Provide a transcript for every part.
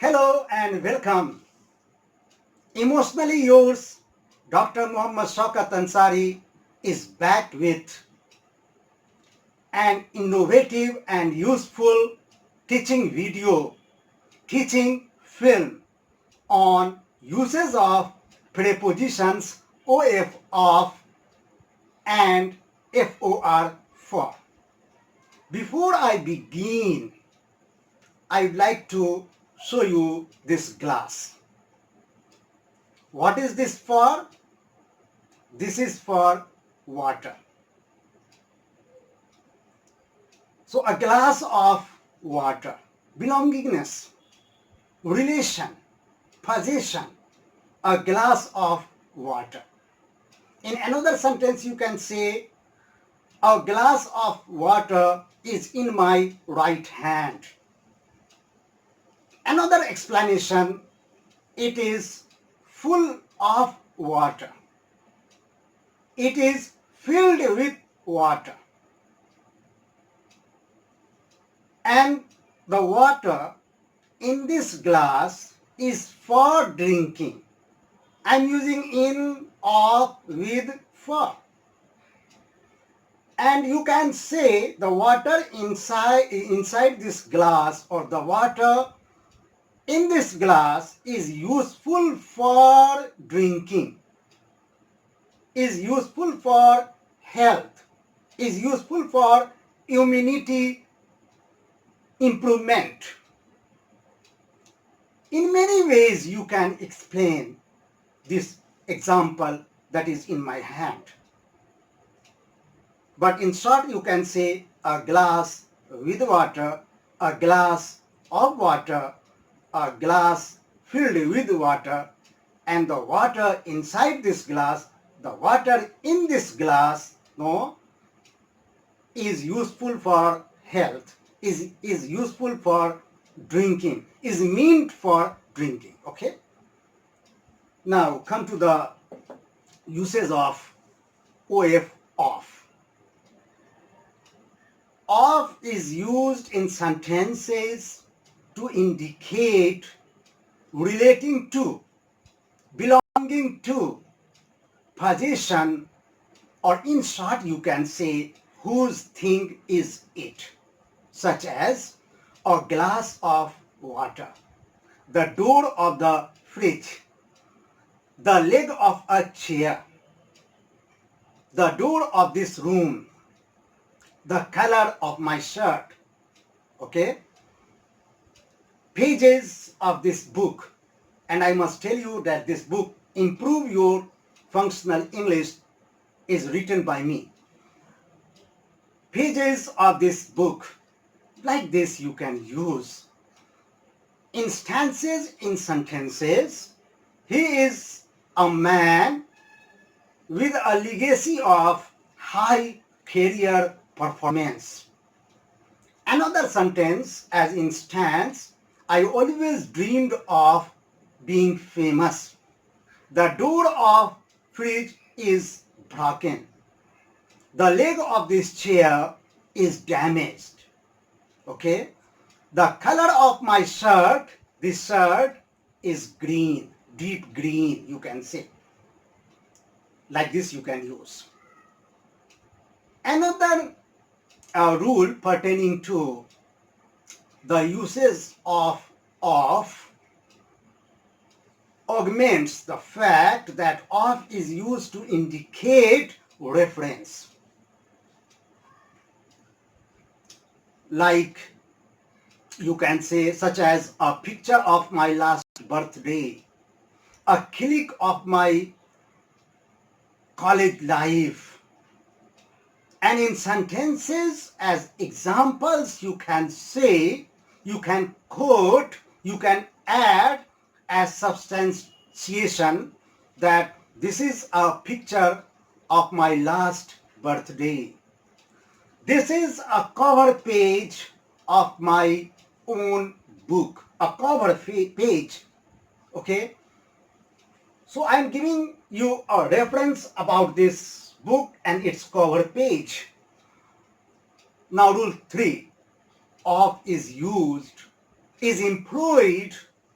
Hello and welcome. Emotionally yours, Dr. Mohammad Shaukat Ansari is back with an innovative and useful teaching video, teaching film on uses of prepositions of and for. Before I begin, I would like to show you this glass. What is this for? This is for water. So a glass of water, belongingness, relation, possession, a glass of water. In another sentence you can say, a glass of water is in my right hand. Another explanation, it is full of water. It is filled with water. And the water in this glass is for drinking. I'm using in, of, with, for. And you can say the water inside this glass or the water in this glass is useful for drinking, is useful for health, is useful for immunity improvement. In many ways you can explain this example that is in my hand. But in short you can say a glass with water, a glass of water, a glass filled with water, and the water inside this glass, the water in this glass, is useful for health, is useful for drinking, is meant for drinking. Okay. Now come to the uses of of. Of is used in sentences to indicate relating to, belonging to, possession, or in short you can say whose thing is it, such as a glass of water, the door of the fridge, the leg of a chair, the door of this room, the color of my shirt. Okay, pages of this book, and I must tell you that this book, Improve Your Functional English, is written by me. Pages of this book, like this you can use. Instances in sentences, he is a man with a legacy of high career performance. Another sentence as instance, I always dreamed of being famous. The door of fridge is broken. The leg of this chair is damaged. Okay. The color of my shirt, this shirt is green, deep green you can say. Like this you can use. Another rule pertaining to the uses of augments the fact that of is used to indicate reference. Like you can say, such as a picture of my last birthday, a click of my college life. And in sentences as examples you can say, you can quote, you can add as substantiation that this is a picture of my last birthday. This is a cover page of my own book, a cover page. Okay. So I am giving you a reference about this book and its cover page. Now rule 3, of is used, is employed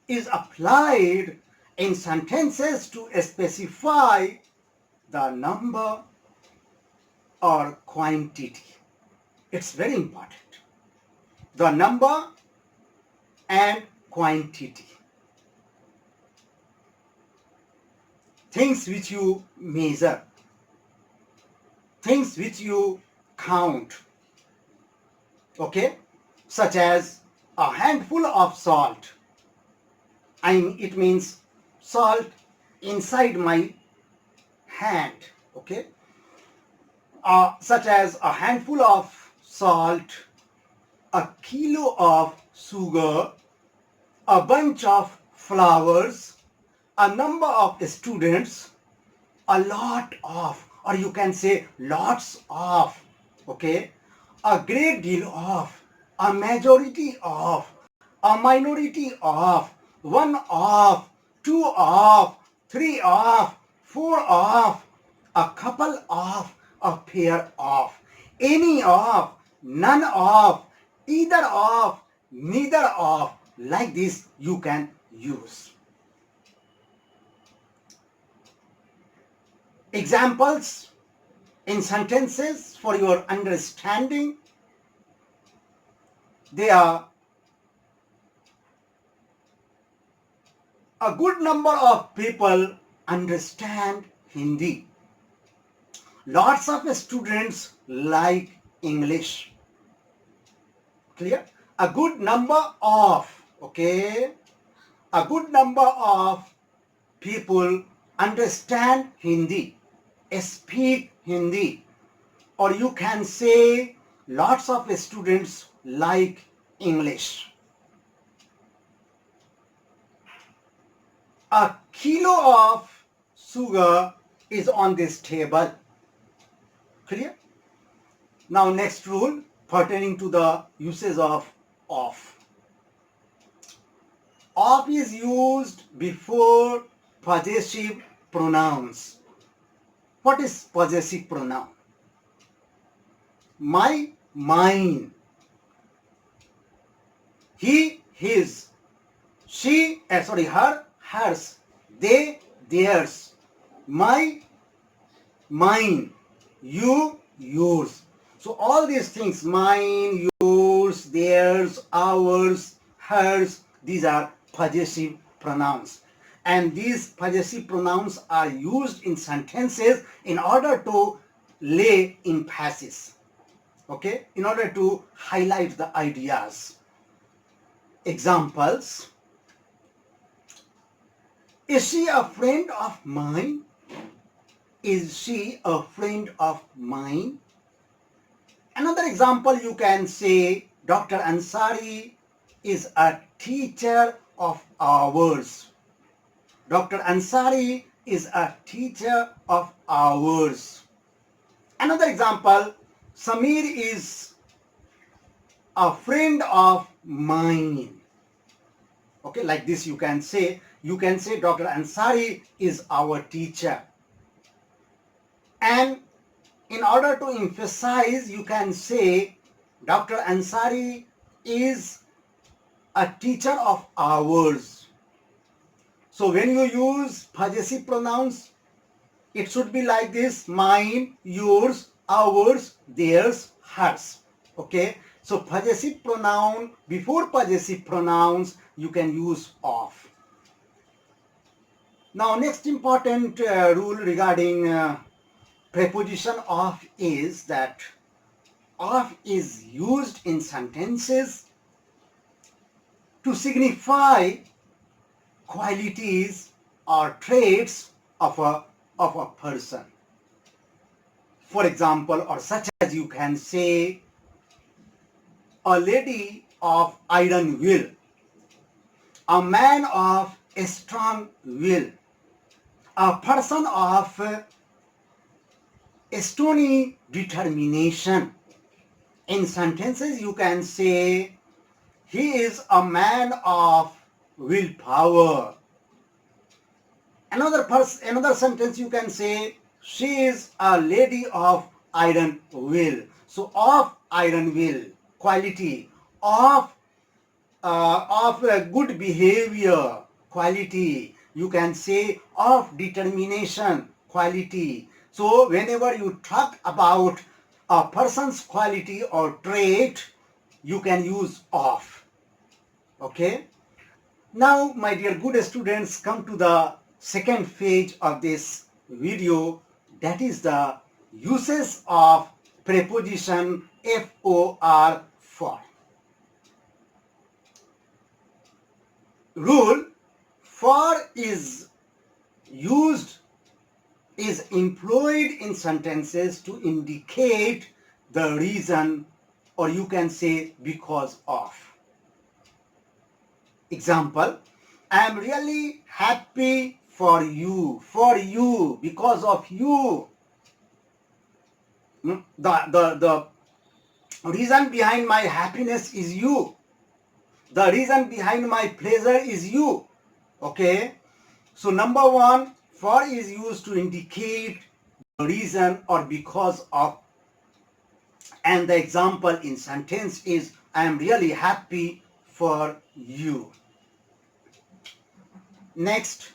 is applied in sentences to specify the number or quantity. It's very important. The number and quantity. Things which you measure, things which you count, okay, such as a handful of salt. It means salt inside my hand, okay, such as a handful of salt, a kilo of sugar, a bunch of flowers, a number of students, a lot of, or you can say lots of, okay, a great deal of, a majority of, a minority of, one of, two of, three of, four of, a couple of, a pair of, any of, none of, either of, neither of, like this you can use. Examples in sentences for your understanding. They are a good number of people understand Hindi. Lots of students like English. Clear? A good number of, okay? A good number of people understand Hindi, speak Hindi, or you can say lots of students like English. A kilo of sugar is on this table. Clear? Now next rule pertaining to the usage of of. Of is used before possessive pronouns. What is possessive pronoun? My, mine. He, his. She, her, hers. They, theirs. My, mine. You, yours. So all these things, mine, yours, theirs, ours, hers, these are possessive pronouns. And these possessive pronouns are used in sentences in order to lay emphasis, okay, in order to highlight the ideas. Examples: is she a friend of mine? Is she a friend of mine? Another example, you can say Dr. Ansari is a teacher of ours. Dr. Ansari is a teacher of ours. Another example, Samir is a friend of mine. Okay, like this you can say Dr. Ansari is our teacher. And in order to emphasize, you can say Dr. Ansari is a teacher of ours. So when you use possessive pronouns, it should be like this: mine, yours, ours, theirs, hers. Okay, so possessive pronoun, before possessive pronouns, you can use of. Now next important rule regarding preposition of is that of is used in sentences to signify qualities or traits of a person. For example, or such as you can say, a lady of iron will, a man of a strong will, a person of a stony determination. In sentences, you can say, he is a man of willpower. Another sentence you can say, she is a lady of iron will. So of iron will, quality, of of good behavior quality. You can say of determination quality. So whenever you talk about a person's quality or trait, you can use of. Okay. Now, my dear good students, come to the second phase of this video, that is the uses of preposition for. For. Rule: for is used, is employed in sentences to indicate the reason, or you can say because of. Example: I am really happy for you, because of you. The reason behind my happiness is you. The reason behind my pleasure is you. Okay. So number one, for is used to indicate the reason or because of. And the example in sentence is, I am really happy for you. Next,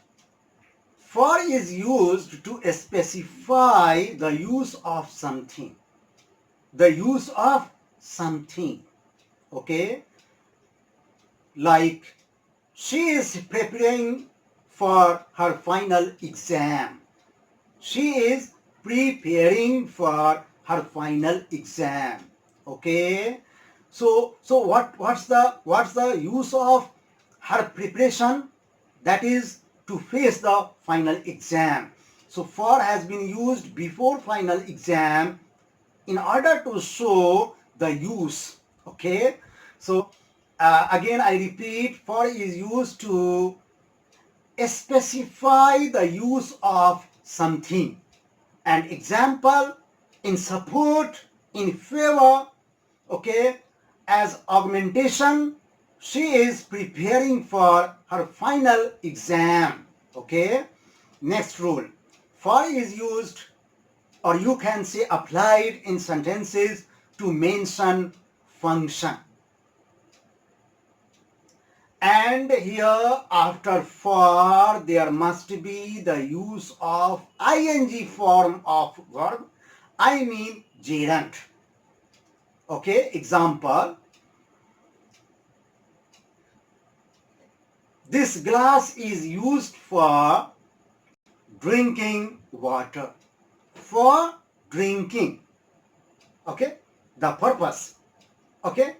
for is used to specify the use of something. The use of something. Okay. Like, she is preparing for her final exam. She is preparing for her final exam. Okay. So what's the use of her preparation? That is to face the final exam. So for has been used before final exam in order to show the use. Okay. So again I repeat, for is used to specify the use of something. And example, in support, in favor. Okay. As augmentation, she is preparing for her final exam. Okay. Next rule, for is used, or you can say applied in sentences to mention function. And here after for there must be the use of ing form of verb. I mean gerund. Okay. Example, this glass is used for drinking water. For drinking. Okay. The purpose. Okay.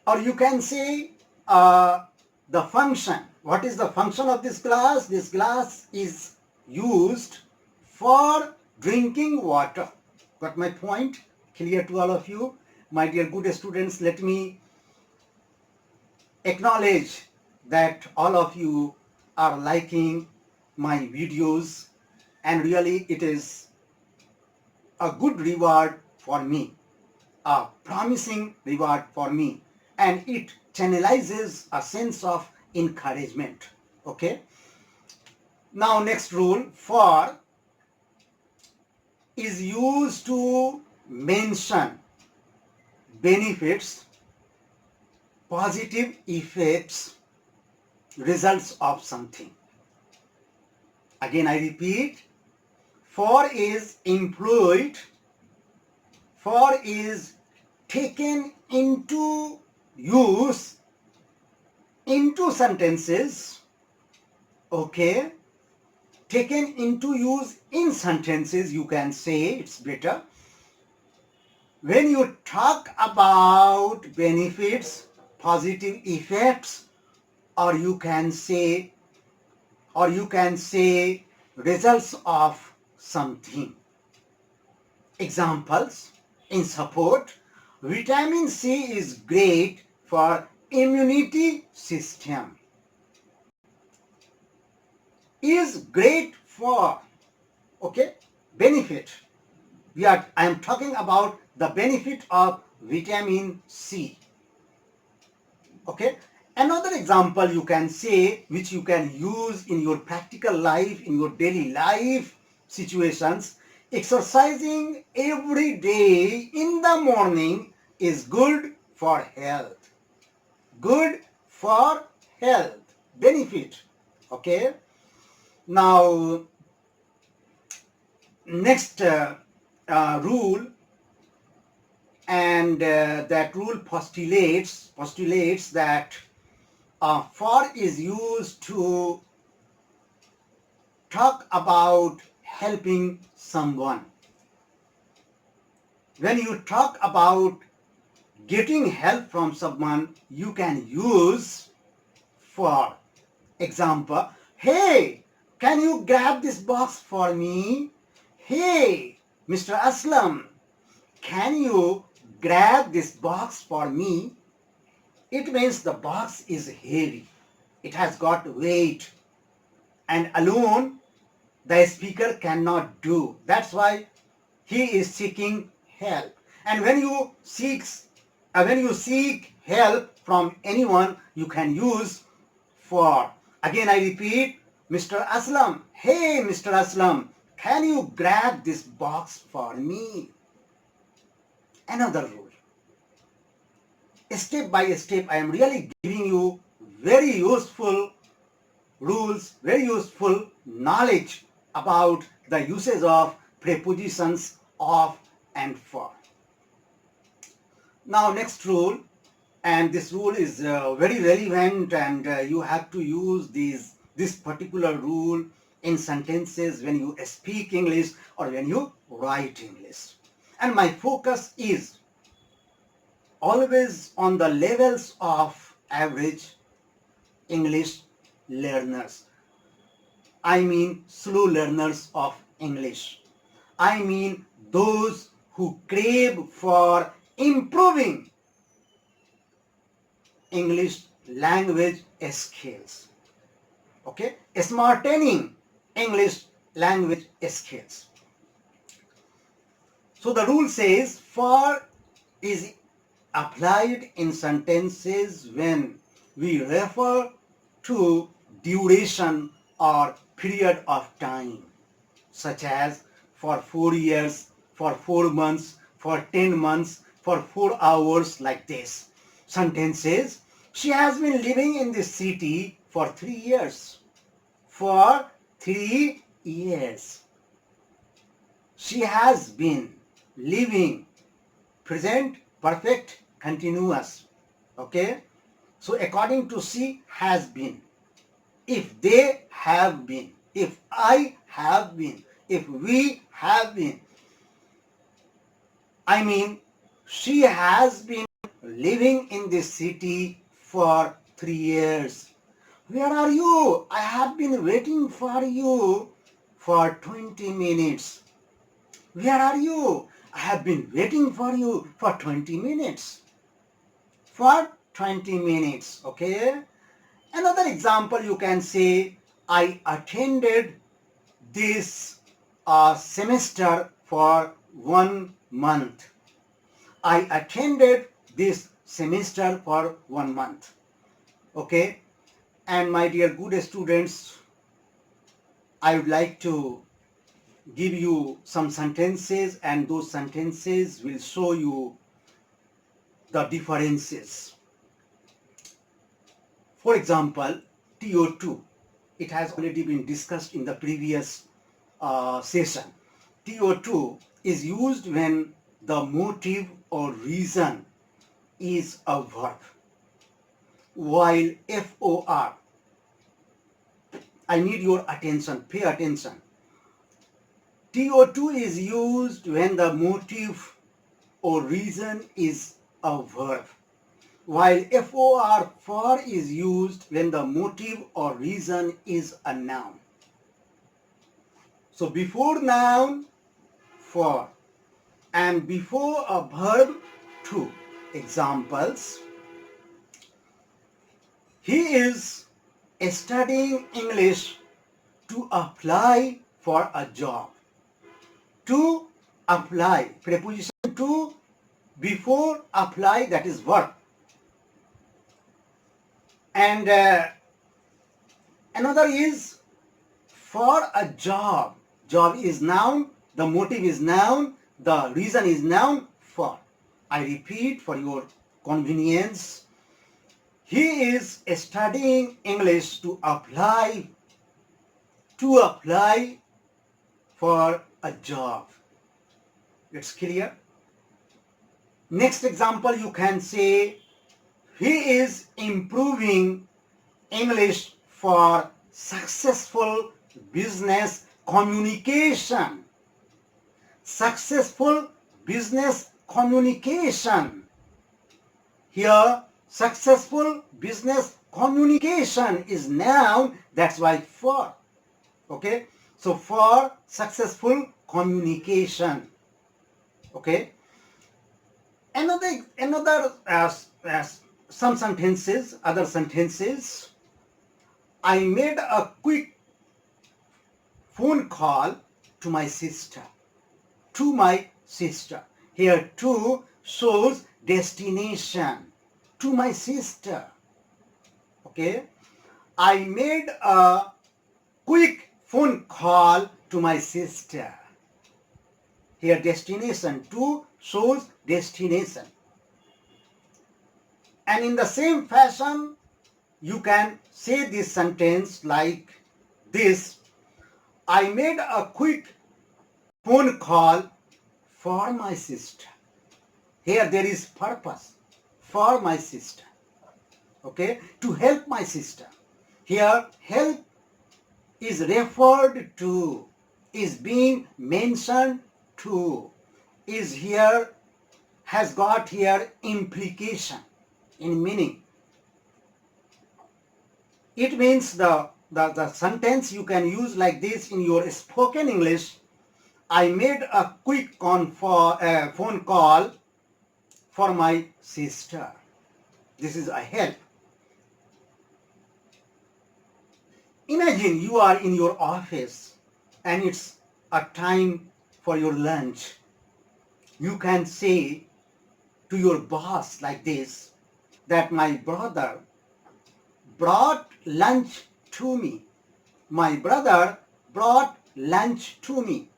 Or you can say the function. What is the function of this glass? This glass is used for drinking water. Got my point clear to all of you? My dear good students, let me acknowledge that all of you are liking my videos, and really it is a good reward for me, a promising reward for me, and it channelizes a sense of encouragement. Okay. Now next rule, for is used to mention benefits, positive effects, results of something. Again I repeat, for is employed, for is taken into use into sentences. Okay. Taken into use in sentences, you can say, it's better. When you talk about benefits, positive effects, or you can say results of something. Examples, in support, vitamin C is great for immunity system. Is great for, okay, benefit. I am talking about the benefit of vitamin C. Okay. Another example you can say, which you can use in your practical life, in your daily life situations, exercising every day in the morning is good for health. good for health, benefit. Okay. Now, next rule, and that rule postulates that for is used to talk about helping someone. When you talk about getting help from someone, you can use for. Example, hey, can you grab this box for me? Hey, Mr. Aslam, can you grab this box for me? It means the box is heavy. It has got weight, and alone the speaker cannot do. That's why he is seeking help. And when you seek help from anyone, you can use for. Again, I repeat, Mr. Aslam, hey, Mr. Aslam, can you grab this box for me? Another rule. Step by step, I am really giving you very useful rules, very useful knowledge about the usage of prepositions of and for. Now, next rule, and this rule is very relevant, and you have to use this particular rule in sentences when you speak English or when you write English. And my focus is always on the levels of average English learners. I mean slow learners of English. I mean those who crave for improving English language skills. Okay? Smartening English language skills. So the rule says for is applied in sentences when we refer to duration or period of time, such as for 4 years, for 4 months, for 10 months, for 4 hours, like this. Sentences, she has been living in this city for 3 years. For 3 years. She has been living, present, perfect, continuous. Okay? So according to she has been, if they have been, if I have been, if we have been, I mean she has been living in this city for 3 years. Where are you? I have been waiting for you for 20 minutes. Where are you? I have been waiting for you for 20 minutes. For 20 minutes, okay? Another example, you can say, I attended this semester for 1 month. I attended this semester for 1 month. Okay? And my dear good students, I would like to give you some sentences, and those sentences will show you the differences. For example, TO2. It has already been discussed in the previous session. TO2 is used when the motive or reason is a verb, while FOR, I need your attention, pay attention. TO2 is used when the motive or reason is a verb, while for is used when the motive or reason is a noun. So before noun, for, and before a verb, to. Examples: he is studying English to apply for a job. To apply, preposition to, before apply, that is verb. And another is for a job. Job is noun, the motive is noun, the reason is noun, for. I repeat for your convenience. He is studying English to apply for a job. It's clear? Next example, you can say he is improving English for successful business communication. Successful business communication. Here, successful business communication is noun, that's why for. Okay, so for successful communication. Okay, another some sentences, other sentences. I made a quick phone call to my sister. To my sister. Here to shows destination. To my sister. Okay. I made a quick phone call to my sister. Here destination. To shows destination. And in the same fashion, you can say this sentence like this. I made a quick phone call for my sister. Here there is purpose. For my sister. Okay, to help my sister. Here help is referred to, is being mentioned to, is here, has got here implication in meaning. It means the sentence you can use like this in your spoken English. I made a quick phone call for my sister. This is a help. Imagine you are in your office and it's a time for your lunch. You can say to your boss like this, that my brother brought lunch to me. My brother brought lunch to me.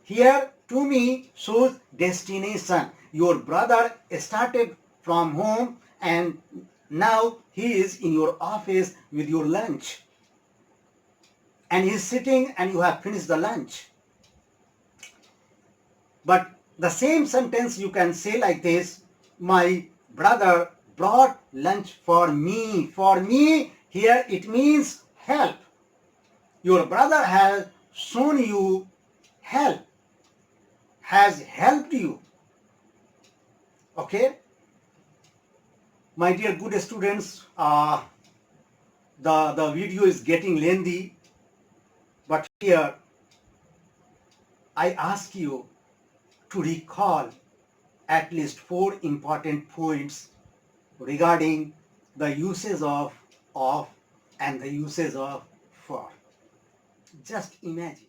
Here to me shows destination. Your brother started from home and now he is in your office with your lunch. And he is sitting and you have finished the lunch. But the same sentence you can say like this, my brother brought lunch for me. For me, here it means help. Your brother has shown you help, has helped you. Okay? My dear good students, the video is getting lengthy, but here I ask you to recall at least 4 important points regarding the uses of and the uses of for. Just imagine.